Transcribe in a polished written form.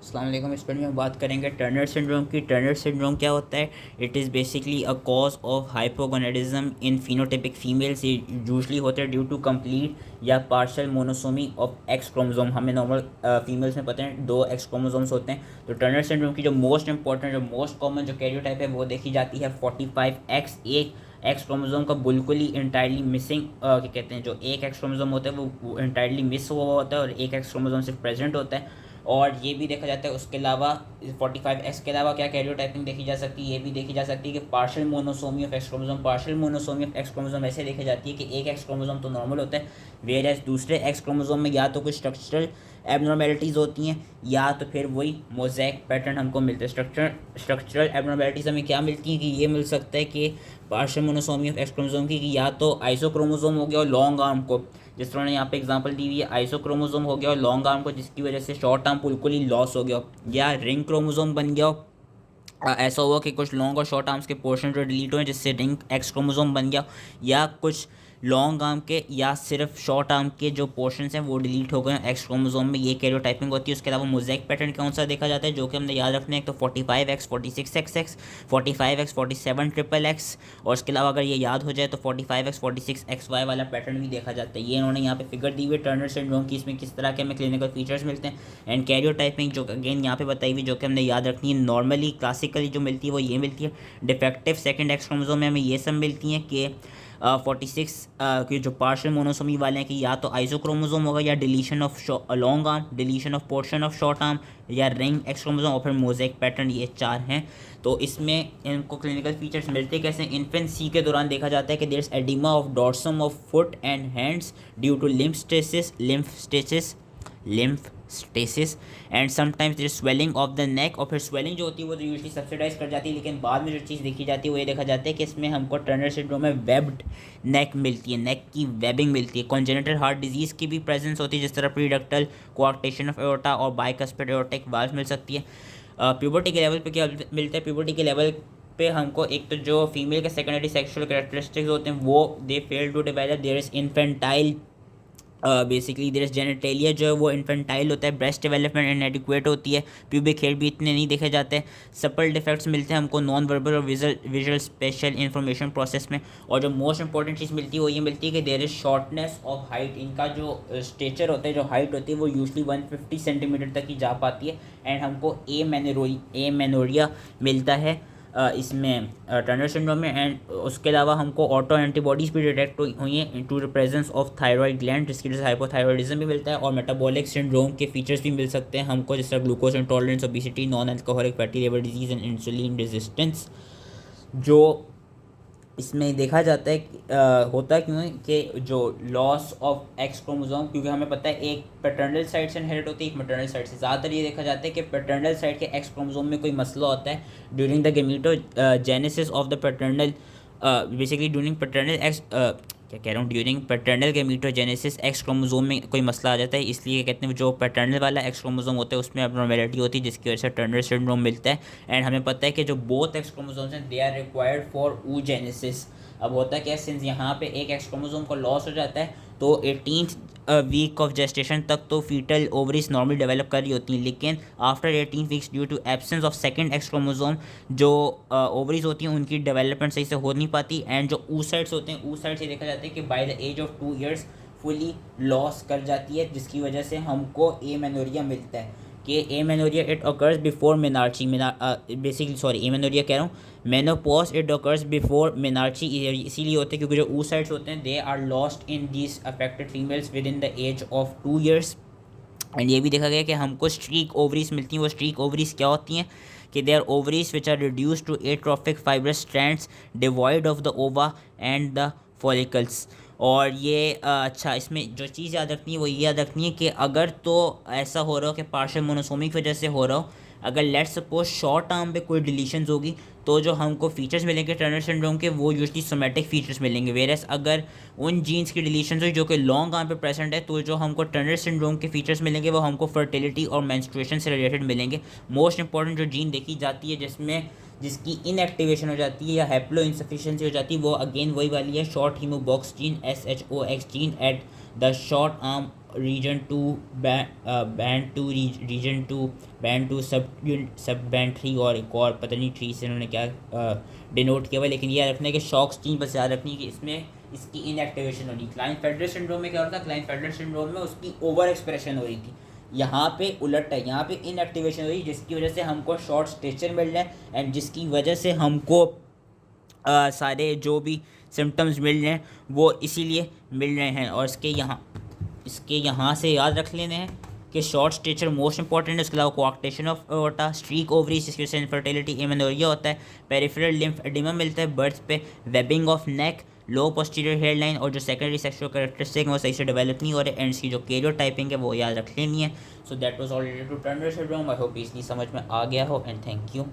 अस्सलाम वालेकुम। इस पर में हम बात करेंगे टर्नर सिंड्रोम की। टर्नर सिंड्रोम क्या होता है? It is basically a cause of hypogonadism in phenotypic females. ये यूजली होता है ड्यू टू कंप्लीट या partial monosomy of x chromosome. हमें नॉर्मल फीमेल्स में पता है 2 एक्स क्रोमोसोम्स होते हैं। तो टर्नर सिंड्रोम की जो मोस्ट इंपॉर्टेंट, जो मोस्ट कॉमन जो कैरियोटाइप है वो देखी जाती है 45X। एक एक्स क्रोमोसोम का बिल्कुल ही इंटायरली मिसिंग, क्या कहते हैं, जो एक एक्स क्रोमोसोम होता है वो इंटायरली मिस हुआ होता है और एक एक्स क्रोमोसोम सिर्फ प्रेजेंट होता है। और ये भी देखा जाता है उसके अलावा 45X के अलावा क्या कैरियोटाइपिंग देखी जा सकती है, ये भी देखी जा सकती है कि partial monosomy of x chromosome. Partial monosomy of x chromosome ऐसे देखी जाती है कि एक एक्स क्रोमोसोम तो नॉर्मल होता है, वेयर एज दूसरे एक्स क्रोमोसोम में या तो कुछ स्ट्रक्चरल एबनॉर्मेलिटीज़ होती हैं या तो फिर वही मोज़ेक पैटर्न हमको मिलते हैं। स्ट्रक्चरल एबनॉर्मेलिटीज़ हमें क्या मिलती हैं कि ये मिल सकता है कि partial monosomy of x chromosome की, कि या तो आइसोक्रोमोसोम हो गया और लॉन्ग आर्म को, जिस तरह ने यहाँ पे एग्जांपल दी हुई है, आइसोक्रोमोसोम हो गया और लॉन्ग आर्म को, जिसकी वजह से शॉर्ट आर्म बिल्कुल ही लॉस हो गया, या रिंग क्रोमोसोम बन गया। ऐसा हुआ कि कुछ लॉन्ग और शॉर्ट आर्म्स के पोर्शन जो डिलीट हुए जिससे रिंग एक्स क्रोमोसोम बन गया, या कुछ लॉन्ग आर्म के या सिर्फ शॉर्ट आर्म के जो पोर्शंस हैं वो डिलीट हो गए एक्स क्रोमोसोम में। ये कैरियोटाइपिंग होती है। उसके अलावा मोज़ेक पैटर्न कौन सा देखा जाता है जो कि हमने याद रखना है? एक तो 45X 46XX, 45X 47 triple x, और उसके अलावा अगर ये याद हो जाए तो 45X 46XY वाला पैटर्न भी देखा जाता है। ये इन्होंने यहाँ पे फिगर दी हुई है टर्नर सिंड्रोम की। इसमें किस तरह के हमें क्लिनिकल फीचर्स मिलते हैं। एंड कैरियोटाइपिंग जो अगेन यहाँ पे बताई हुई, जो कि हमने याद रखनी है, नॉर्मली क्लासिकली जो मिलती है वो ये मिलती है। डिफेक्टिव सेकंड एक्स क्रोमोसोम में हमें ये सब मिलती हैं कि 46 के जो पार्शियल मोनोसोमी वाले हैं कि या तो आइसोक्रोमोसोम होगा, या deletion of long arm, deletion of portion of short arm, या रिंग एक्स क्रोमोसोम, और फिर मोज़ेक पैटर्न। ये 4 हैं। तो इसमें इनको क्लिनिकल फीचर्स मिलते कैसे? इन्फेंसी के दौरान देखा जाता है कि there is oedema of dorsum of foot and hands due to lymph stasis and sometimes there swelling of the neck. और फिर स्वेलिंग जो होती है वो तो यूजली सब्सिडाइज कर जाती है, लेकिन बाद में जो चीज़ देखी जाती है वो ये देखा जाता है कि इसमें हमको टर्नर सिंड्रोम में वेब्ड नेक मिलती है, नेक की वेबिंग मिलती है। कॉन्जेनिटल हार्ट डिजीज़ की भी प्रेजेंस होती है, जिस तरह प्रीडक्टल कोआक्टेशन ऑफ एओर्टा और बाइकस्पिड एओर्टिक वाल्व मिल सकती है। प्यूबर्टी के लेवल पे क्या मिलता है? प्यूबर्टी के लेवल पे हमको एक तो जो फीमेल के सेकेंडरी सेक्सुअल कैरेक्टरिस्टिक्स होते हैं वो they fail to develop. There is infantile, basically there is genitalia जो है वो इन्फेंटाइल होता है। ब्रेस्ट डेवलपमेंट इनएडिक्वेट होती है। प्यूबिक हेयर भी इतने नहीं देखे जाते हैं। सपल डिफेक्ट्स मिलते हैं हमको नॉन वर्बल और विजुअल स्पेशल इंफॉर्मेशन प्रोसेस में। और जो मोस्ट इंपॉर्टेंट चीज़ मिलती है वो ये मिलती है कि there is shortness of height. इनका जो स्टेचर होता है, जो हाइट होती है वो यूजली 150 सेंटीमीटर तक ही जा पाती है। एंड हमको ए मेनोरिया मिलता है इसमें टर्नर सिंड्रोम में। एंड उसके अलावा हमको ऑटो एंटीबॉडीज़ भी डिटेक्ट हुई हैं to the presence of thyroid gland, जिसकी वजह से हाइपोथायरॉयडिज्म भी मिलता है। और मेटाबॉलिक सिंड्रोम के फीचर्स भी मिल सकते हैं हमको, जिस तरह glucose intolerance, obesity, non alcoholic fatty liver disease and insulin resistance. जो इसमें देखा जाता है होता क्यों है कि जो लॉस ऑफ एक्स क्रोमोसोम, क्योंकि हमें पता है एक पैटर्नल साइड से इनहेरिट होती है, एक मैटरनल साइड से। ज़्यादातर ये देखा जाता है कि पैटर्नल साइड के एक्स क्रोमोसोम में कोई मसला होता है during the gametogenesis of the paternal, basically during paternal X, क्या कह रहा हूँ, during paternal gametogenesis X chromosome में कोई मसला आ जाता है। इसलिए कहते हैं जो पैटर्नल वाला एक्स क्रोमोसोम होता है उसमें एबनॉर्मेलिटी होती है, जिसकी वजह से टर्नर सिंड्रोम मिलता है। एंड हमें पता है कि जो बोथ एक्स क्रोमोसोम्स हैं they are required for oogenesis। अब होता है क्या, सिंस यहाँ पे एक एक्स क्रोमोसोम का लॉस हो जाता है तो 18th वीक ऑफ जेस्टेशन तक तो फीटल ओवरीज नॉर्मली डेवलप कर रही होती हैं, लेकिन after 18 weeks due to absence of second X chromosome जो ओवरीज होती हैं उनकी डेवलपमेंट सही से हो नहीं पाती। एंड जो oocytes होते हैं, oocytes ये देखा जाता है कि by the age of 2 years fully loss कर जाती है, जिसकी वजह से हमको एमेनोरिया मिलता है। कि amenorrhoea it occurs before menarche, basically sorry amenorrhoea कह रहा हूँ, menopause it occurs before menarche. इसीलिए होते हैं क्योंकि जो oocytes होते हैं they are lost in these affected females within the age of 2 years। And ये भी देखा गया कि हमको स्ट्रीक ओवरीज मिलती हैं। वो स्ट्रीक ओवरीज क्या होती हैं कि they are ovaries which are reduce to atrophic fibrous strands devoid of the ova and the follicles. और ये अच्छा, इसमें जो चीज़ याद रखनी है वो ये याद रखनी है कि अगर तो ऐसा हो रहा हो कि पार्शियल मोनोसोमी की वजह से हो रहा हो, अगर लेट्स सपोज शॉर्ट आर्म पे कोई डिलीशंस होगी तो जो हमको फीचर्स मिलेंगे टर्नर सिंड्रोम के वो यूजली सोमेटिक फीचर्स मिलेंगे। वेरस अगर उन जीन्स की डिलीशंस हुई जो कि लॉन्ग आर्म पे प्रेजेंट है तो जो हमको टर्नर सिंड्रोम के फीचर्स मिलेंगे वो हमको फर्टिलिटी और मेंस्ट्रुएशन से रिलेटेड मिलेंगे। मोस्ट इंपॉर्टेंट जो जीन देखी जाती है जिसकी इनएक्टिवेशन हो जाती है या हैप्लो इंसफिशिएंसी हो जाती है वो अगेन वही वाली है, short homeobox gene, SHOX gene at the short arm region two band two region two band two sub band 3 और एक और पता नहीं 3 से उन्होंने क्या डिनोट किया हुआ, लेकिन ये याद रखना है कि शॉक्स 3 बस याद रखनी है कि इसमें इसकी इनएक्टिवेशन होनी। क्लाइंट-फेडरर सिंड्रोम में क्या होता है, क्लाइंट-फेडरर सिंड्रोम में उसकी ओवर एक्सप्रेशन हो रही थी, यहाँ पे उलट है, यहाँ पे इनएक्टिवेशन हो रही है, जिसकी वजह से हमको शॉर्ट स्टेचर मिल रहा है एंड जिसकी वजह से हमको सारे जो भी सिम्टम्स मिल रहे हैं वो इसीलिए मिल रहे हैं। और इसके यहाँ से याद रख लेने हैं कि शॉर्ट स्टेचर मोस्ट इंपॉर्टेंट है। उसके अलावा कोआक्टेशन ऑफ एओर्टा, स्ट्रीक ओवरीज जिसकी वजह से इनफर्टिलिटी, एमेनोरिया होता है, पेरिफेरल लिम्फ एडिमा मिलता है बर्थ पे, webbing of neck, low posterior hair line और जो सेकेंडरी सेक्सुअल कैरेक्टरिस्टिक है वो सही से डेवलप नहीं हो रहे, एंड इसकी जो कैरियर टाइपिंग है वो याद रख लेनी है। So that was all related to Turner syndrome. I hope easily समझ में आ गया हो एंड थैंक यू।